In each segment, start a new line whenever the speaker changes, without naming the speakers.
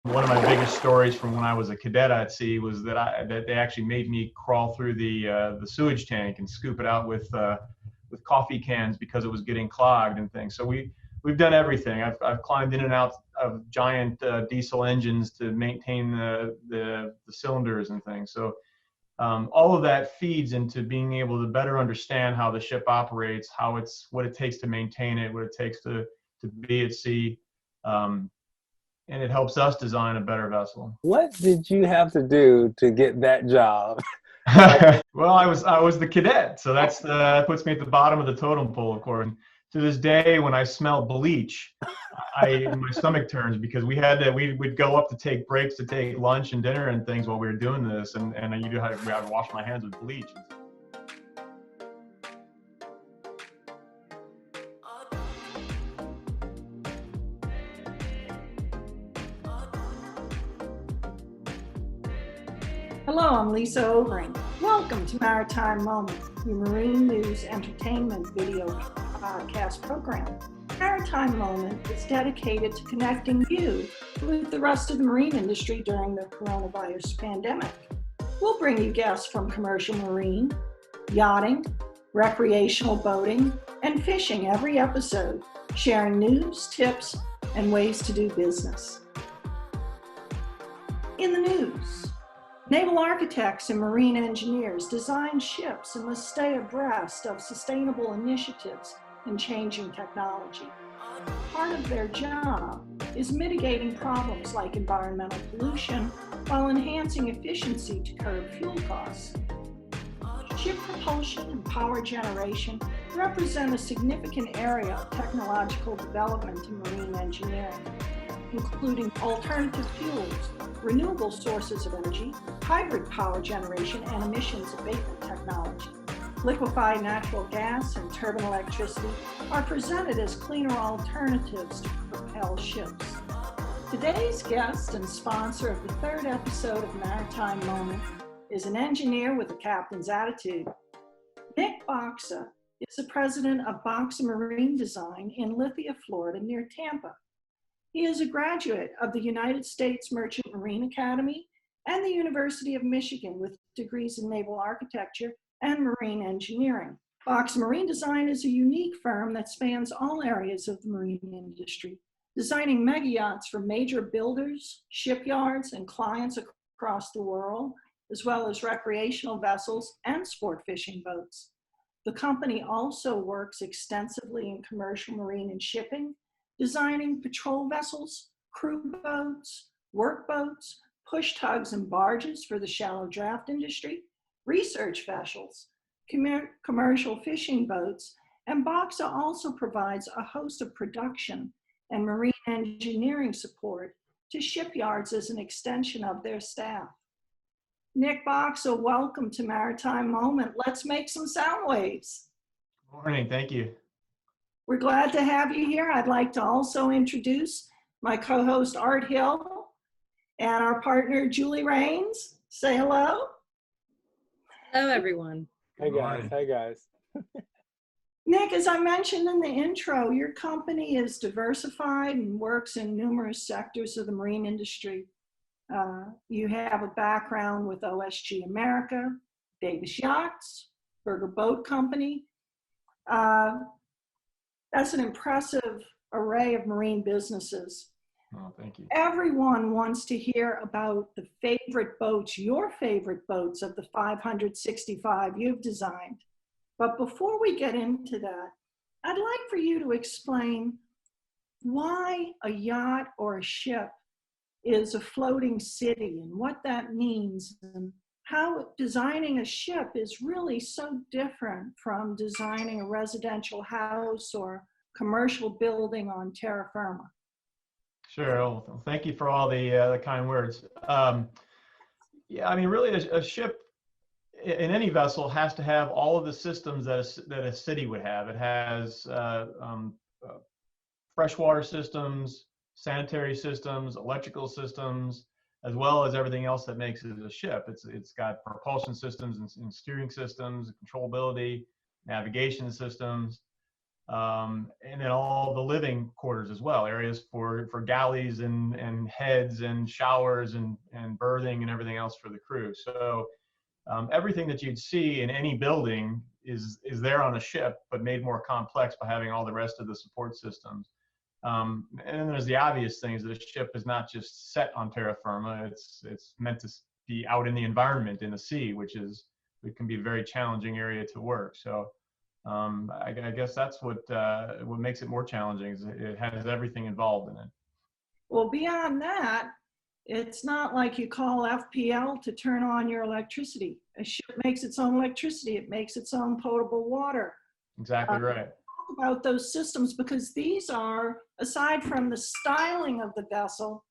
One of my biggest stories from when I was a cadet at sea was that they actually made me crawl through the sewage tank and scoop it out with coffee cans because it was getting clogged and things. So we've done everything. I've climbed in and out of giant diesel engines to maintain the cylinders and things. So all of that feeds into being able to better understand how the ship operates, what it takes to maintain it, what it takes to be at sea. And it helps us design a better vessel.
What did you have to do to get that job?
Well, I was the cadet, so that puts me at the bottom of the totem pole, of course. And to this day, when I smell bleach, my stomach turns because we'd go up to take breaks to take lunch and dinner and things while we were doing this, and we had to wash my hands with bleach.
Hello, I'm Lisa Overing. Welcome to Maritime Moment, your marine news entertainment video podcast program. Maritime Moment is dedicated to connecting you with the rest of the marine industry during the coronavirus pandemic. We'll bring you guests from commercial marine, yachting, recreational boating, and fishing every episode, sharing news, tips, and ways to do business. In the news, naval architects and marine engineers design ships and must stay abreast of sustainable initiatives and changing technology. Part of their job is mitigating problems like environmental pollution while enhancing efficiency to curb fuel costs. Ship propulsion and power generation represent a significant area of technological development in marine engineering, including alternative fuels, renewable sources of energy, hybrid power generation, and emissions abatement technology. Liquefied natural gas and turbine electricity are presented as cleaner alternatives to propel ships. Today's guest and sponsor of the third episode of Maritime Moment is an engineer with a captain's attitude. Nick Boksa is the president of Boksa Marine Design in Lithia, Florida, near Tampa. He is a graduate of the United States Merchant Marine Academy and the University of Michigan with degrees in naval architecture and marine engineering. Boksa Marine Design is a unique firm that spans all areas of the marine industry, designing mega yachts for major builders, shipyards, and clients across the world, as well as recreational vessels and sport fishing boats. The company also works extensively in commercial marine and shipping, designing patrol vessels, crew boats, workboats, push tugs and barges for the shallow draft industry, research vessels, commercial fishing boats, and Boksa also provides a host of production and marine engineering support to shipyards as an extension of their staff. Nick Boksa, welcome to Maritime Moment. Let's make some sound waves.
Good morning, thank you.
We're glad to have you here. I'd like to also introduce my co-host Art Hill and our partner Julie Rains. Say hello.
Hello, everyone.
Hey guys. Hey guys.
Nick, as I mentioned in the intro, your company is diversified and works in numerous sectors of the marine industry. You have a background with OSG America, Davis Yachts, Berger Boat Company. That's an impressive array of marine businesses.
Oh, thank you.
Everyone wants to hear about the favorite boats, your favorite boats of the 565 you've designed. But before we get into that, I'd like for you to explain why a yacht or a ship is a floating city and what that means, and how designing a ship is really so different from designing a residential house or commercial building on terra firma.
Sure. Well, thank you for all the kind words. Yeah, I mean, really, a ship in any vessel has to have all of the systems that a city would have. It has freshwater systems, sanitary systems, electrical systems, as well as everything else that makes it a ship. It's got propulsion systems and steering systems, controllability, navigation systems. and then all the living quarters as well, areas for galleys and heads and showers and berthing and everything else for the crew. So everything that you'd see in any building is there on a ship, but made more complex by having all the rest of the support systems. And then there's the obvious things that a ship is not just set on terra firma. It's meant to be out in the environment in the sea, it can be a very challenging area to work. So I guess that's what makes it more challenging, is it has everything involved in it.
Well, beyond that, it's not like you call FPL to turn on your electricity. A ship makes its own electricity. It makes its own potable water.
Exactly right.
Talk about those systems, because these are, aside from the styling of the vessel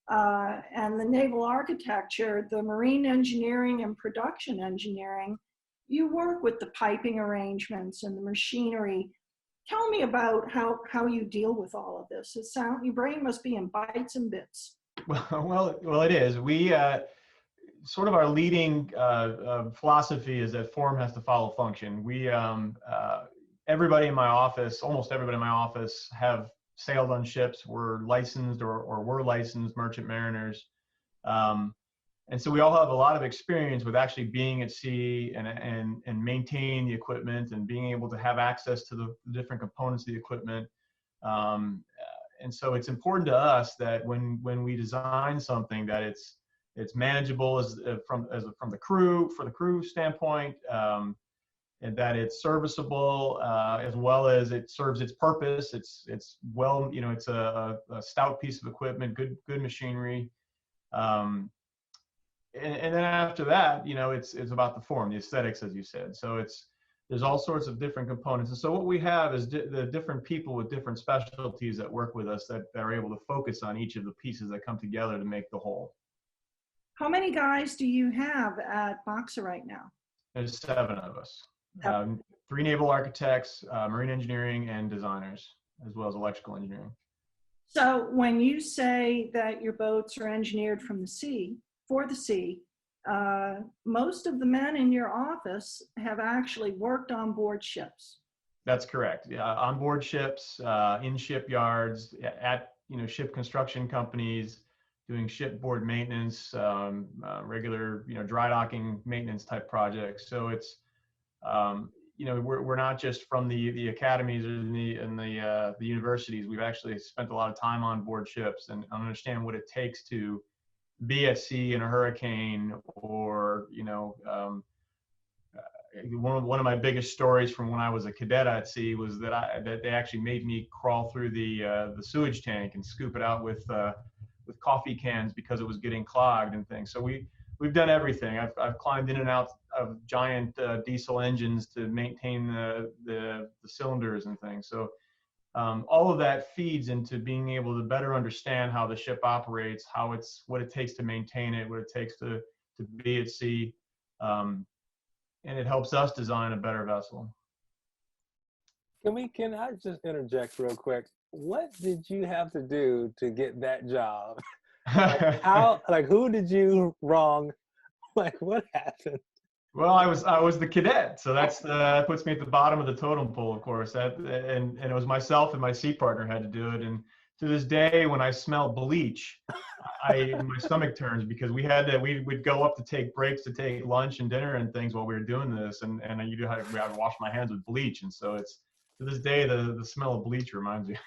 and the naval architecture, the marine engineering and production engineering, you work with the piping arrangements and the machinery. Tell me about how you deal with all of this. Your brain must be in bytes and bits.
Well, it is. We sort of our leading philosophy is that form has to follow function. We everybody in my office, almost everybody in my office, have sailed on ships, were licensed or were licensed merchant mariners. And so we all have a lot of experience with actually being at sea and maintaining the equipment and being able to have access to the different components of the equipment. And so it's important to us that when we design something, that it's manageable from the crew standpoint, and that it's serviceable, as well as it serves its purpose. It's well, it's a stout piece of equipment, good machinery. And then after that, it's about the form, the aesthetics, as you said. So there's all sorts of different components. And so what we have is the different people with different specialties that work with us that are able to focus on each of the pieces that come together to make the whole.
How many guys do you have at Boksa right now?
There's 7 of us. 3 naval architects, marine engineering, and designers, as well as electrical engineering.
So when you say that your boats are engineered for the sea, most of the men in your office have actually worked on board ships.
That's correct. Yeah, on board ships, in shipyards, at ship construction companies, doing shipboard maintenance, regular dry docking maintenance type projects. So it's we're not just from the academies or the universities. We've actually spent a lot of time on board ships and understand what it takes to be at sea in a hurricane, or one of my biggest stories from when I was a cadet at sea was that they actually made me crawl through the sewage tank and scoop it out with coffee cans because it was getting clogged and things. So we've done everything. I've climbed in and out of giant diesel engines to maintain the cylinders and things. So all of that feeds into being able to better understand how the ship operates, what it takes to maintain it, what it takes to be at sea, and it helps us design a better vessel.
Can I just interject real quick? What did you have to do to get that job? Who did you wrong? What happened?
Well, I was the cadet, so that puts me at the bottom of the totem pole, of course. And it was myself and my sea partner had to do it. And to this day, when I smell bleach, my stomach turns, because we'd go up to take breaks to take lunch and dinner and things while we were doing this, and we had to wash my hands with bleach, and so it's to this day the smell of bleach reminds me.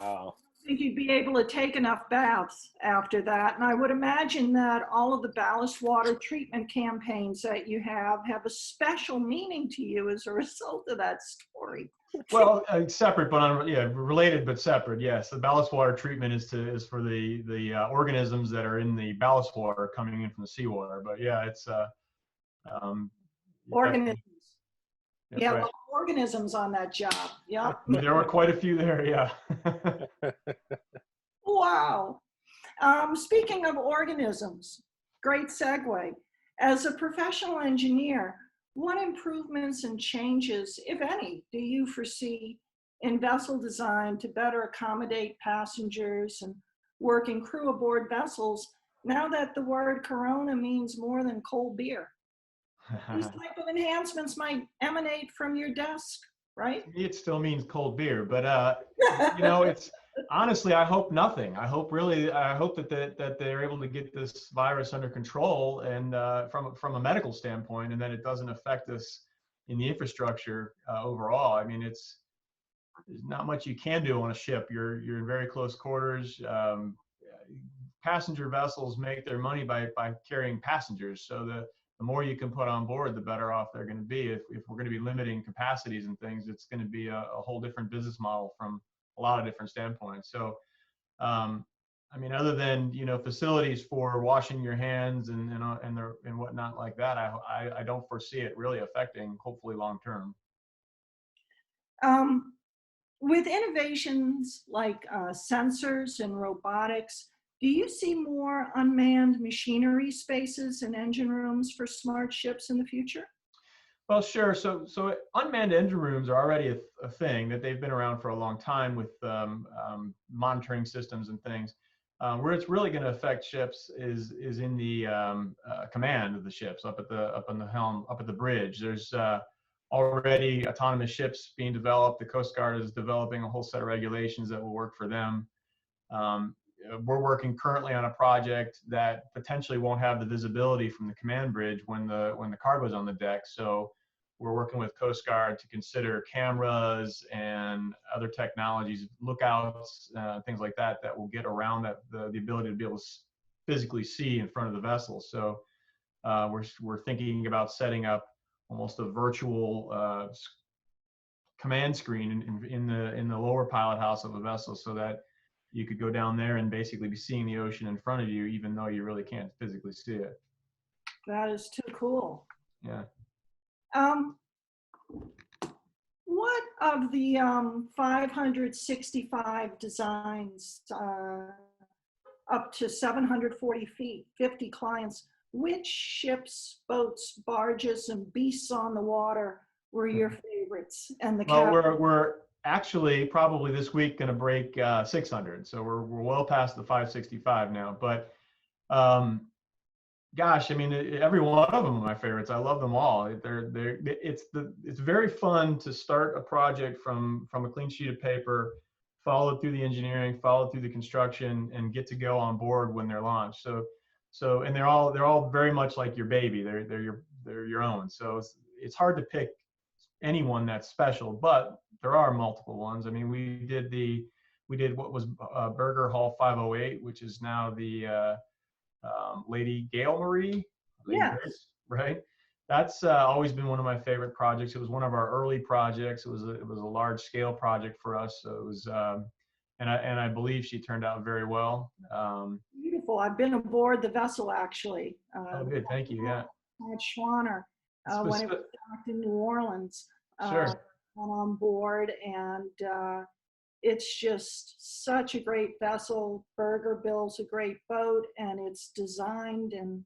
Wow.
I think you'd be able to take enough baths after that. And I would imagine that all of the ballast water treatment campaigns that you have a special meaning to you as a result of that story.
Well, separate, but related but separate. Yes, the ballast water treatment is for the organisms that are in the ballast water coming in from the seawater. But yeah, it's
organisms. Yeah,
right.
organisms on that job. Yeah.
There were quite a few there. Yeah.
Wow. Speaking of organisms, great segue. As a professional engineer, what improvements and changes, if any, do you foresee in vessel design to better accommodate passengers and working crew aboard vessels, now that the word Corona means more than cold beer? These type of enhancements might emanate from your desk right?
To me, it still means cold beer, but it's honestly, I hope nothing. I hope that they're able to get this virus under control, and from a medical standpoint, and that it doesn't affect us in the infrastructure overall. I mean, there's not much you can do on a ship. You're in very close quarters. Passenger vessels make their money by carrying passengers. So the more you can put on board, the better off they're going to be. If we're going to be limiting capacities and things, it's going to be a whole different business model from a lot of different standpoints. So, I mean, other than facilities for washing your hands and whatnot like that, I don't foresee it really affecting, hopefully long term.
With innovations like sensors and robotics, do you see more unmanned machinery spaces and engine rooms for smart ships in the future?
Well, sure. So unmanned engine rooms are already a thing that they've been around for a long time with monitoring systems and things. Where it's really going to affect ships is in the command of the ships, up on the helm, up at the bridge. There's already autonomous ships being developed. The Coast Guard is developing a whole set of regulations that will work for them. We're working currently on a project that potentially won't have the visibility from the command bridge when the cargo's on the deck. So we're working with Coast Guard to consider cameras and other technologies, lookouts, things like that will get around the ability to be able to physically see in front of the vessel. So we're thinking about setting up almost a virtual command screen in the lower pilot house of a vessel, so that you could go down there and basically be seeing the ocean in front of you, even though you really can't physically see it.
That is too cool.
Yeah.
What of the 565 designs up to 740 feet, 50 clients, which ships, boats, barges, and beasts on the water were your favorites? And
well, we're actually probably this week going to break 600, so we're well past the 565 now. But gosh, I mean, every one of them are my favorites. I love them all. It's very fun to start a project from a clean sheet of paper, follow through the engineering, follow through the construction, and get to go on board when they're launched. So and they're all very much like your baby. They're your own. So it's hard to pick anyone that's special, but there are multiple ones. I mean, we did what was Burger Hull 508, which is now the Lady Gail Marie.
Yeah.
Right. That's always been one of my favorite projects. It was one of our early projects. It was a large scale project for us. So it was, and I believe she turned out very well.
Beautiful. I've been aboard the vessel actually.
Oh, good. Thank you. Yeah.
At Schwanner when it was docked in New Orleans.
Sure.
Went on board, and it's just such a great vessel. Berger builds a great boat, and it's designed, and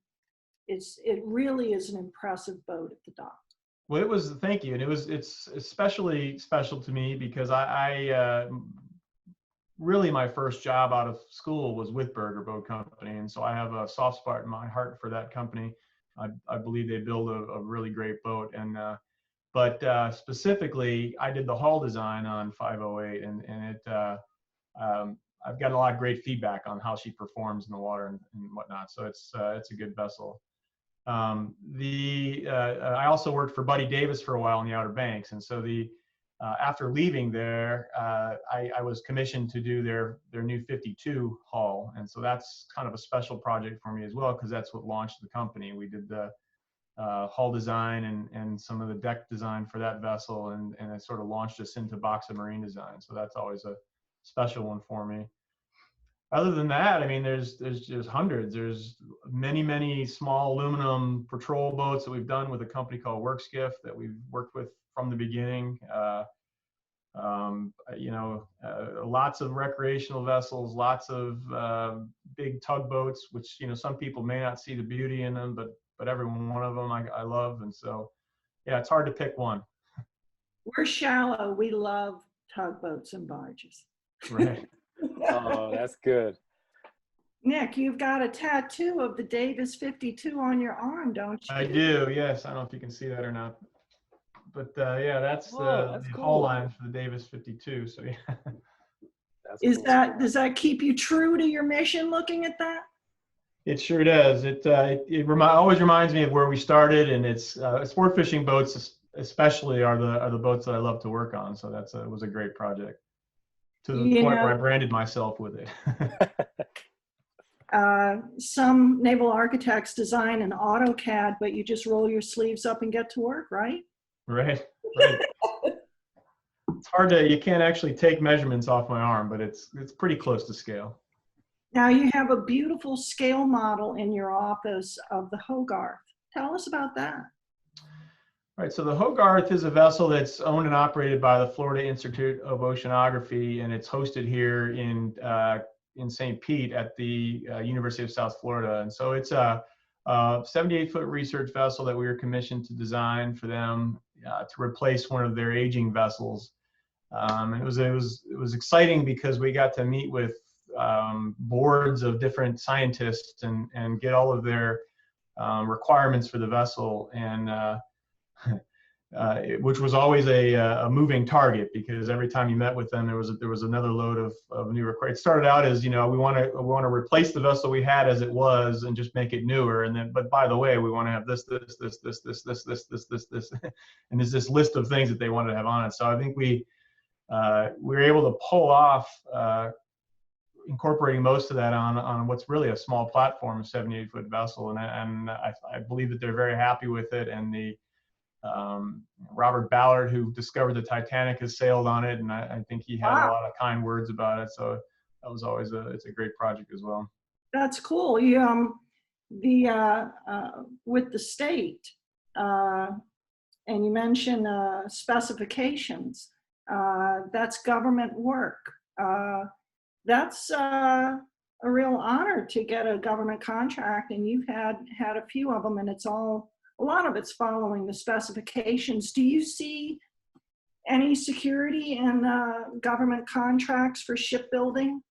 it really is an impressive boat at the dock.
Well, thank you. And it's especially special to me because I really, my first job out of school was with Berger Boat Company. And so I have a soft spot in my heart for that company. I believe they build a really great boat. And, but specifically, I did the hull design on 508, and I've gotten a lot of great feedback on how she performs in the water and whatnot. So it's a good vessel. I also worked for Buddy Davis for a while in the Outer Banks, and so after leaving there, I was commissioned to do their new 52 hull, and so that's kind of a special project for me as well, because that's what launched the company. We did the hull design and some of the deck design for that vessel, and it sort of launched us into Boksa Marine Design. So that's always a special one for me. Other than that, I mean, there's just hundreds. There's many small aluminum patrol boats that we've done with a company called Workskiff that we've worked with from the beginning. Lots of recreational vessels, lots of big tugboats, which some people may not see the beauty in them, but every one of them I love. And so, yeah, it's hard to pick one.
We're shallow. We love tugboats and barges.
Right.
Oh, that's good.
Nick, you've got a tattoo of the Davis 52 on your arm, don't you?
I do, yes. I don't know if you can see that or not. Yeah, that's
Whoa, that's
the
cool.
hull line for the Davis 52. So yeah,
That's
Is
cool.
does that keep you true to your mission looking at that?
it sure does. Always reminds me of where we started, and it's sport fishing boats especially are the boats that I love to work on. So it was a great project to the
You
point where
know,
I branded myself with it.
some naval architects design in AutoCAD, but you just roll your sleeves up and get to work, right?
Right. It's hard you can't actually take measurements off my arm, but it's pretty close to scale.
Now you have a beautiful scale model in your office of the Hogarth. Tell us about that.
Right, so the Hogarth is a vessel that's owned and operated by the Florida Institute of Oceanography, and it's hosted here in St. Pete at the University of South Florida. And so it's a 78-foot research vessel that we were commissioned to design for them to replace one of their aging vessels. And it was exciting because we got to meet with boards of different scientists and get all of their requirements for the vessel, and which was always a moving target, because every time you met with them, there was another load of new requirements. It started out as, we want to replace the vessel we had as it was and just make it newer, and then, but by the way, we want to have this, and there's this list of things that they wanted to have on it. So I think we were able to pull off incorporating most of that on what's really a small platform, a 78-foot vessel, and I believe that they're very happy with it. And the Robert Ballard, who discovered the Titanic, has sailed on it, and I think he had a lot of kind words about it. So that was always it's a great project as well.
That's cool. With the state, and you mentioned specifications. That's government work. That's a real honor to get a government contract, and you've had a few of them, and a lot of it's following the specifications. Do you see any security in government contracts for shipbuilding?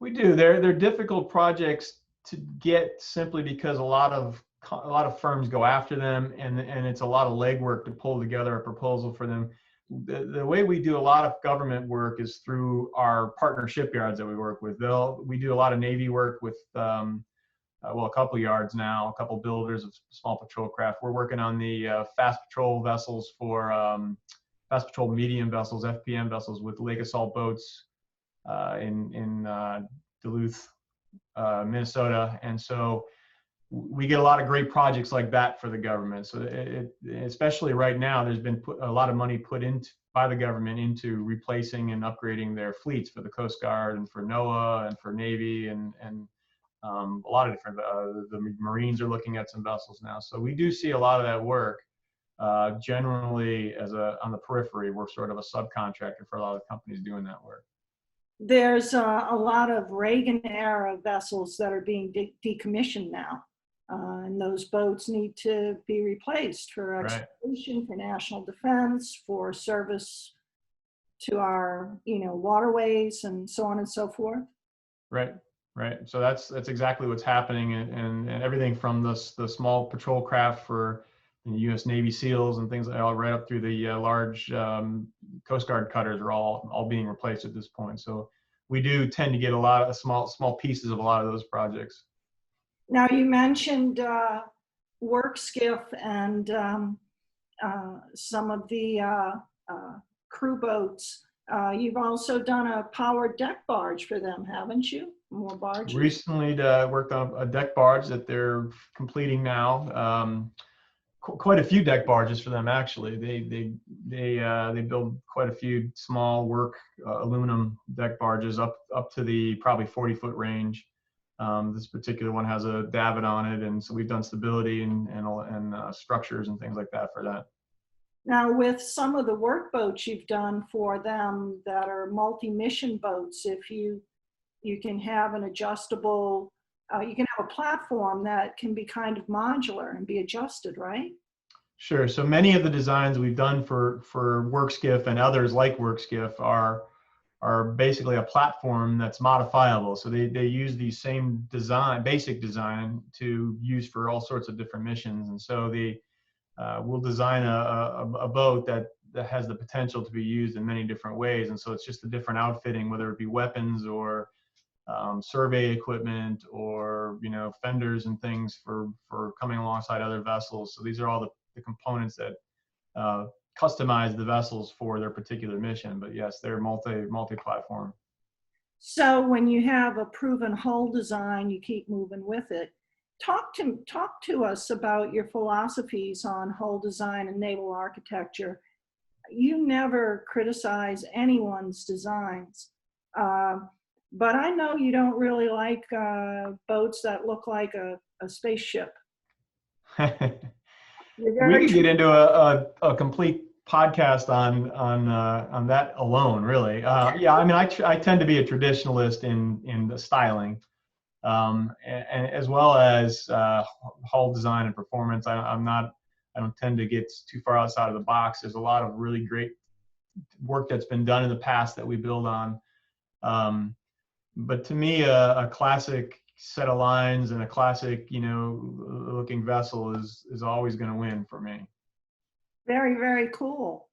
We do. They're difficult projects to get, simply because a lot of firms go after them, and it's a lot of legwork to pull together a proposal for them. The way we do a lot of government work is through our partner shipyards that we work with. We do a lot of Navy work with, a couple yards now, a couple builders of small patrol craft. We're working on the fast patrol vessels for fast patrol medium vessels, FPM vessels, with lake assault boats in Duluth, Minnesota. And so we get a lot of great projects like that for the government. So especially right now, there's been a lot of money put into by the government into replacing and upgrading their fleets for the Coast Guard and for NOAA and for Navy and a lot of different. The Marines are looking at some vessels now. So we do see a lot of that work. Generally, on the periphery, we're sort of a subcontractor for a lot of companies doing that work.
There's a lot of Reagan-era vessels that are being decommissioned now. And those boats need to be replaced for exploration, for national defense, for service to our, waterways, and so on and so forth.
Right. So that's exactly what's happening, and everything from the small patrol craft for the U.S. Navy SEALs and things like that, right up through the large Coast Guard cutters are all being replaced at this point. So we do tend to get a lot of small pieces of a lot of those projects.
Now, you mentioned work skiff and some of the crew boats. You've also done a powered deck barge for them, haven't you? More barges? Recently
worked on a deck barge that they're completing now. Quite a few deck barges for them, actually. They build quite a few small work aluminum deck barges up to the probably 40-foot range. This particular one has a davit on it, and so we've done stability and structures and things like that for that.
Now, with some of the work boats you've done for them that are multi-mission boats, if you can have an adjustable, you can have a platform that can be kind of modular and be adjusted, right?
Sure. So many of the designs we've done for work skiff and others like work skiff are basically a platform that's modifiable. So they use the same basic design to use for all sorts of different missions. And so we'll design a boat that has the potential to be used in many different ways. And so it's just a different outfitting, whether it be weapons or survey equipment or, fenders and things for coming alongside other vessels. So these are all the components that customize the vessels for their particular mission. But yes, they're multi-platform.
So when you have a proven hull design, you keep moving with it. Talk to us about your philosophies on hull design and naval architecture. You never criticize anyone's designs, but I know you don't really like boats that look like a spaceship.
We could get into a complete podcast on that alone, really. Yeah, I mean, I tend to be a traditionalist in the styling, and as well as hull design and performance. I don't tend to get too far outside of the box. There's a lot of really great work that's been done in the past that we build on. But to me, a classic set of lines and a classic, looking vessel is always going to win for me.
Very, very cool.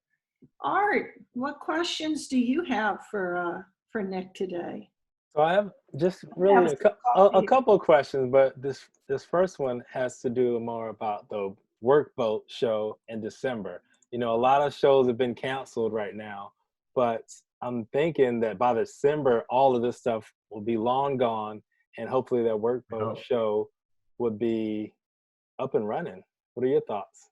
Art, what questions do you have for Nick today?
So I have just really a couple of questions, but this first one has to do more about the workboat show in December. A lot of shows have been canceled right now, but I'm thinking that by December, all of this stuff will be long gone, and hopefully that workboat show would be up and running. What are your thoughts?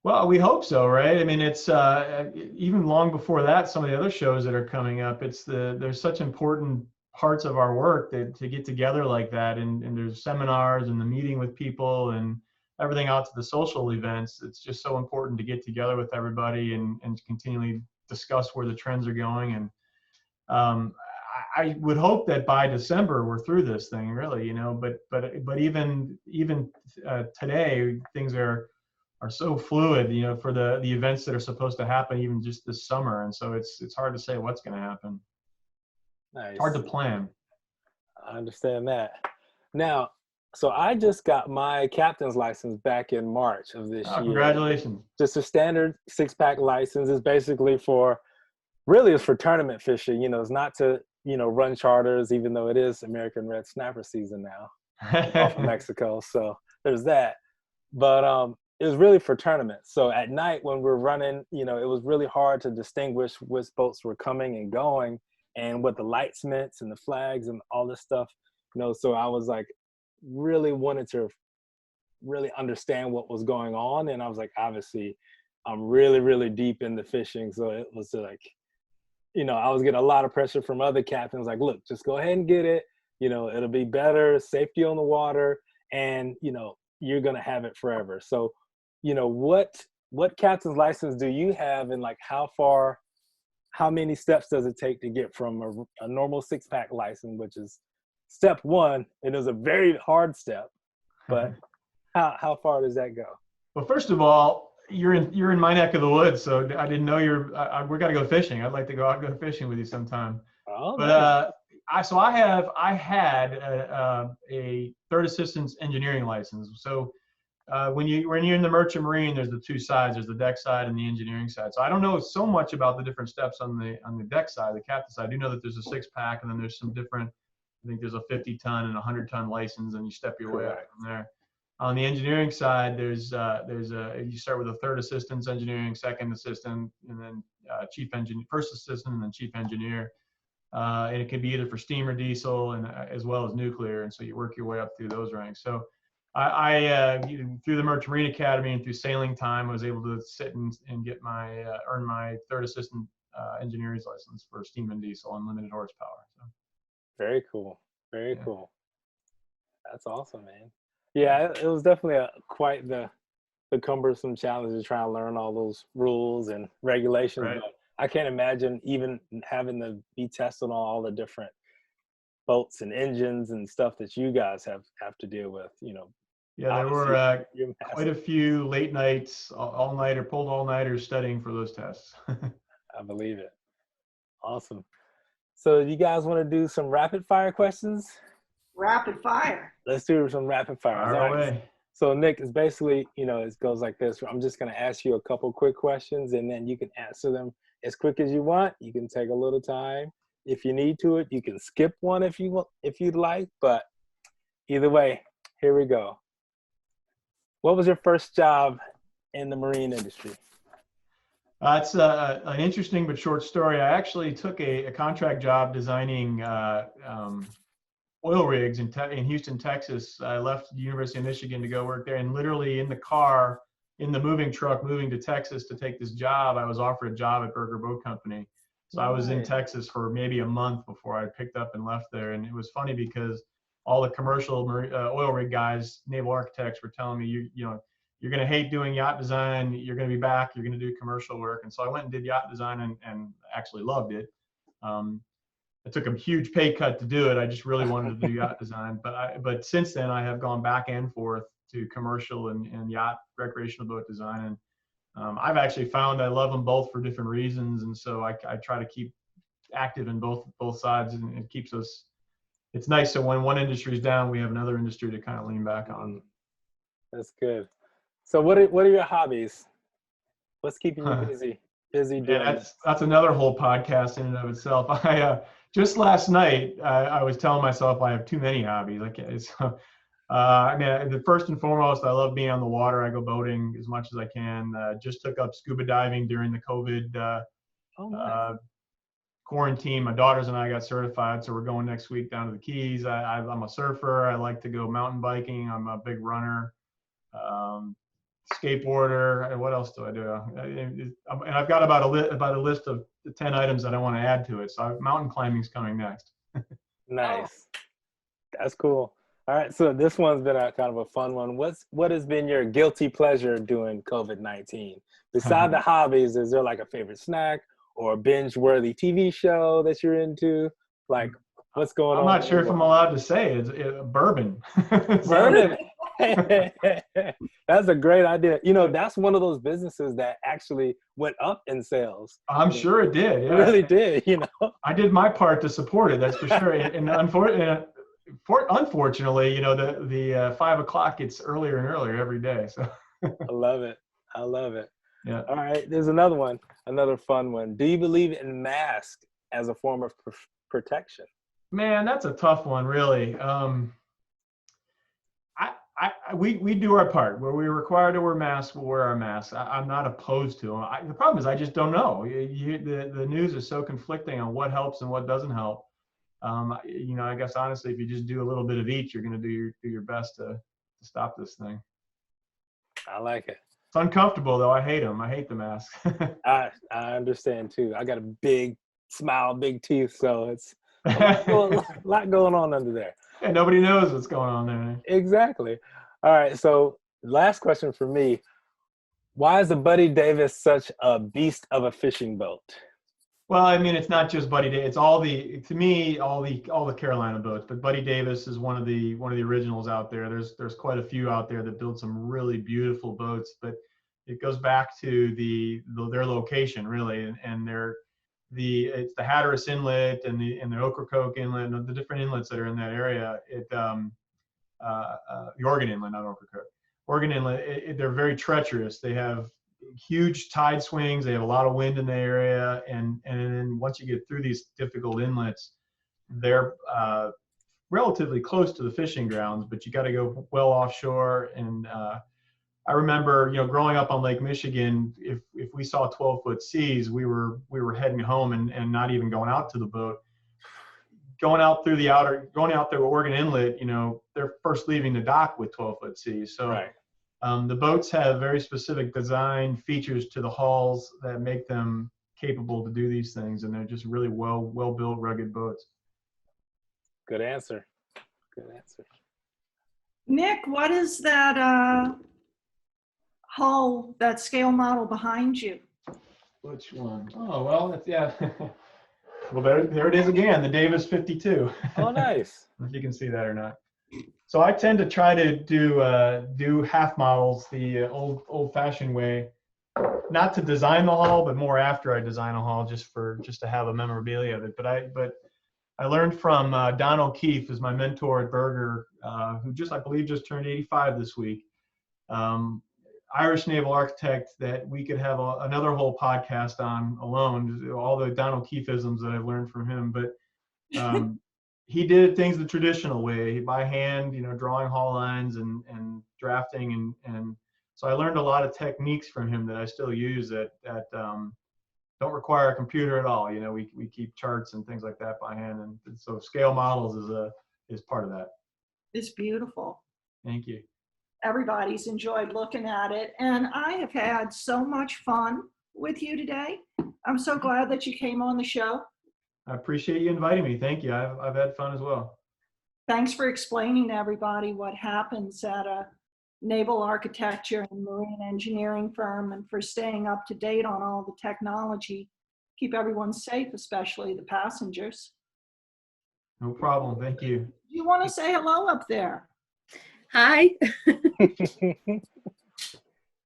Well, we hope so, right? I mean, it's even long before that, some of the other shows that are coming up, there's such important parts of our work that to get together like that, and there's seminars and the meeting with people and everything out to the social events. It's just so important to get together with everybody and continually discuss where the trends are going. And I would hope that by December we're through this thing, really, but even today things are so fluid, for the events that are supposed to happen even just this summer. And so it's hard to say what's going to happen.
Nice.
It's hard to plan.
I understand that. Now, so I just got my captain's license back in March of this year.
Congratulations.
Just a standard 6-pack license. Is basically it's for tournament fishing. It's not to, run charters, even though it is American red snapper season now off of Mexico. So there's that. But it was really for tournaments. So at night when we're running, it was really hard to distinguish which boats were coming and going and what the lights meant and the flags and all this stuff. So I was like, really wanted to really understand what was going on. And I was like, obviously I'm really, really deep into fishing. So it was like, I was getting a lot of pressure from other captains, like, look, just go ahead and get it. It'll be better, safety on the water, and, you're going to have it forever. So, what captain's license do you have, and like how many steps does it take to get from a normal 6-pack license, which is step one, and it was a very hard step, but how far does that go?
Well, first of all, you're in my neck of the woods, so I didn't know we're got to go fishing. I'd like to go out and go fishing with you sometime.
Oh,
but I had a third assistance engineering license. So when you're in the merchant marine, there's the two sides. There's the deck side and the engineering side. So I don't know so much about the different steps on the deck side, the captain side. I do know that there's a 6-pack, and then there's some different. I think there's a 50-ton and a 100-ton license, and you step your way up from there. On the engineering side, you start with a third assistant engineering, second assistant, and then chief engineer, first assistant, and then chief engineer. And it can be either for steam or diesel, and as well as nuclear. And so you work your way up through those ranks. So I through the Merchant Marine Academy and through sailing time, I was able to sit and get earn my third assistant engineer's license for steam and diesel, unlimited horsepower. So.
Very cool. Very cool. That's awesome, man. Yeah, it was definitely quite the cumbersome challenge to try to learn all those rules and regulations.
Right.
But I can't imagine even having to be tested on all the different boats and engines and stuff that you guys have to deal with.
Yeah, there were quite a few late nights, pulled all-nighters studying for those tests.
I believe it. Awesome. So you guys want to do some rapid fire questions?
Rapid fire.
Let's do some rapid fire.
Fire away.
So Nick, it's basically, it goes like this. I'm just going to ask you a couple quick questions, and then you can answer them as quick as you want. You can take a little time if you need to. You can skip one if you'd like, but either way, here we go. What was your first job in the marine industry?
It's an interesting but short story. I actually took a contract job designing oil rigs in Houston, Texas. I left the University of Michigan to go work there, and literally in the car, in the moving truck, moving to Texas to take this job, I was offered a job at Burger Boat Company. So I was in Texas for maybe a month before I picked up and left there. And it was funny because all the commercial oil rig guys, naval architects, were telling me, you're going to hate doing yacht design. You're going to be back. You're going to do commercial work. And so I went and did yacht design and actually loved it. I took a huge pay cut to do it. I just really wanted to do yacht design. But since then, I have gone back and forth to commercial and yacht recreational boat design. And I've actually found I love them both for different reasons. And so I try to keep active in both sides, and it keeps us. It's nice. So when one industry is down, we have another industry to kind of lean back on.
That's good. So what are your hobbies? What's keeping you busy? Doing
that's another whole podcast in and of itself. I just last night I was telling myself I have too many hobbies. The first and foremost, I love being on the water. I go boating as much as I can. Just took up scuba diving during the COVID quarantine. My daughters and I got certified, so we're going next week down to the Keys. I'm a surfer. I like to go mountain biking. I'm a big runner. Skateboarder, and what else do I do? And I've got about a list of 10 items that I want to add to it. So mountain climbing's coming next.
Nice. That's cool. All right, so this one's been kind of a fun one. What has been your guilty pleasure during COVID-19? Besides the hobbies, is there like a favorite snack or a binge-worthy TV show that you're into? Like, what's going on?
I'm not sure if I'm allowed to say it. Bourbon.
Bourbon. That's a great idea. That's one of those businesses that actually went up in sales.
I'm sure it did. Yeah.
It really did.
I did my part to support it. That's for sure. And unfortunately, the 5 o'clock gets earlier and earlier every day. So
I love it.
Yeah.
All right. There's another one. Another fun one. Do you believe in masks as a form of protection?
Man, that's a tough one, really. We do our part. Where we're required to wear masks, we'll wear our masks. I'm not opposed to them. The problem is I just don't know. The news is so conflicting on what helps and what doesn't help. I guess honestly, if you just do a little bit of each, you're going to do your best to stop this thing.
I like it.
It's uncomfortable though. I hate them. I hate the masks.
I understand too. I got a big smile, big teeth, so it's a lot going on under there.
And nobody knows what's going on there.
Exactly. All right. So last question for me. Why is the Buddy Davis such a beast of a fishing boat?
Well, it's not just Buddy Davis. It's all the Carolina boats, but Buddy Davis is one of the originals out there. There's quite a few out there that build some really beautiful boats, but it goes back to their location really, and it's the Hatteras Inlet and the Ocracoke Inlet and the different inlets that are in that area. The Oregon Inlet, not Ocracoke. Oregon Inlet, they're very treacherous. They have huge tide swings. They have a lot of wind in the area, and then once you get through these difficult inlets, they're relatively close to the fishing grounds, but you got to go well offshore. And I remember, growing up on Lake Michigan, if we saw 12-foot seas, we were heading home and not even going out to the boat. Going out there with Oregon Inlet, they're first leaving the dock with 12-foot seas. So
right.
The boats have very specific design features to the hulls that make them capable to do these things, and they're just really well-built, rugged boats.
Good answer.
Nick, what is that hull, that scale model behind you?
Which one? Oh, well, yeah. Well, there it is again, the Davis 52.
Oh, nice.
If you can see that or not. So I tend to try to do half models the old-fashioned way, not to design the hull, but more after I design a hull, just to have a memorabilia of it. But I learned from Don O'Keefe, is my mentor at Berger, who I believe just turned 85 this week. Irish naval architect that we could have another whole podcast on alone, all the Don O'Keefeisms that I've learned from him. But he did things the traditional way, by hand, drawing haul lines and drafting. And so I learned a lot of techniques from him that I still use that don't require a computer at all. We keep charts and things like that by hand. And so scale models is part of that.
It's beautiful.
Thank you.
Everybody's enjoyed looking at it. And I have had so much fun with you today. I'm so glad that you came on the show.
I appreciate you inviting me. Thank you. I've had fun as well.
Thanks for explaining to everybody what happens at a naval architecture and marine engineering firm, and for staying up to date on all the technology. Keep everyone safe, especially the passengers.
No problem. Thank you.
Do you want to say hello up there?
Hi.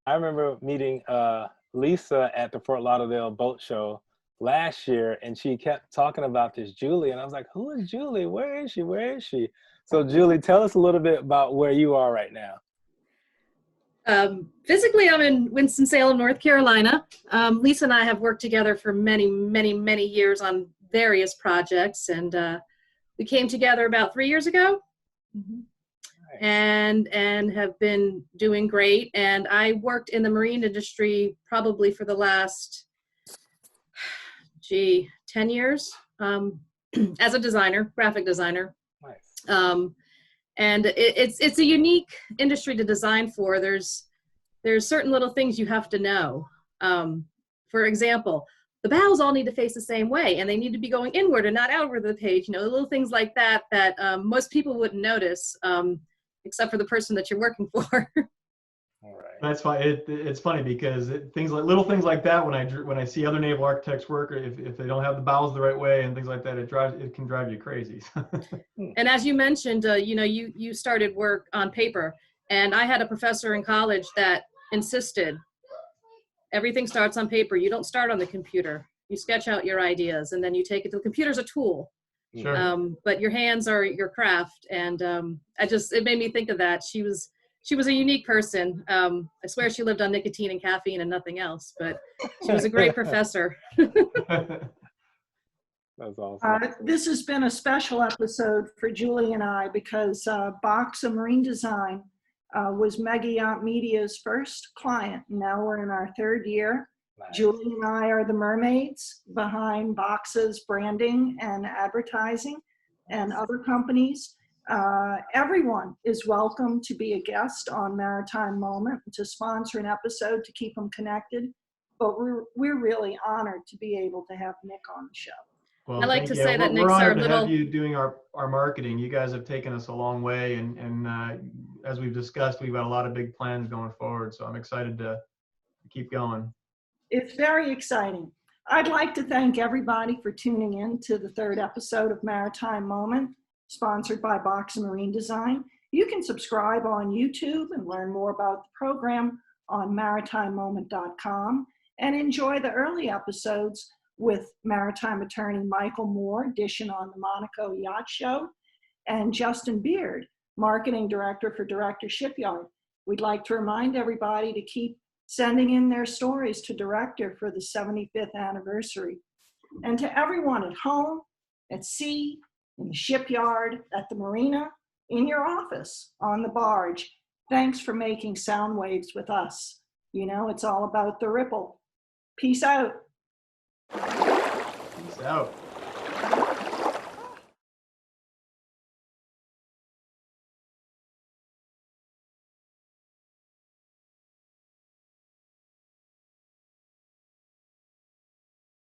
I remember meeting Lisa at the Fort Lauderdale boat show last year, and she kept talking about this Julie, and I was like, who is Julie? Where is she? Where is she? So Julie, tell us a little bit about where you are right now.
Physically, I'm in Winston-Salem, North Carolina. Lisa and I have worked together for many, many, many years on various projects, and we came together about 3 years ago.
Mm-hmm.
And have been doing great. And I worked in the marine industry probably for the last 10 years as a designer, graphic designer.
Nice.
And it's a unique industry to design for. There's certain little things you have to know. For example, the bows all need to face the same way, and they need to be going inward and not outward of the page. Little things like that most people wouldn't notice, except for the person that you're working for.
All right.
That's fine. It's funny because little things like that, when I see other naval architects work, if they don't have the bows the right way and things like that, it can drive you crazy.
And as you mentioned, you started work on paper, and I had a professor in college that insisted everything starts on paper. You don't start on the computer. You sketch out your ideas, and then you take it to the computer's a tool.
Sure.
But your hands are your craft, and it made me think of that. She was a unique person. I swear she lived on nicotine and caffeine and nothing else, but she was a great professor.
That's awesome.
This has been a special episode for Julie and I because Boksa Marine Design was Meggiant Media's first client. Now we're in our third year.
Nice.
Julie and I are the mermaids behind Boksa's branding and advertising and other companies. Everyone is welcome to be a guest on Maritime Moment, to sponsor an episode, to keep them connected. But we're really honored to be able to have Nick on the show.
Well,
I like to say that
we're
Nick's our
honored to
little.
have you doing our marketing. You guys have taken us a long way, and as we've discussed, we've got a lot of big plans going forward. So I'm excited to keep going.
It's very exciting. I'd like to thank everybody for tuning in to the third episode of Maritime Moment, sponsored by Boksa Marine Design. You can subscribe on YouTube and learn more about the program on maritimemoment.com, and enjoy the early episodes with maritime attorney Michael Moore, dishing on the Monaco Yacht Show, and Justin Beard, marketing director for Director Shipyard. We'd like to remind everybody to keep sending in their stories to Director for the 75th anniversary. And to everyone at home, at sea, in the shipyard, at the marina, in your office, on the barge, thanks for making sound waves with us. It's all about the ripple. Peace out.
Peace out.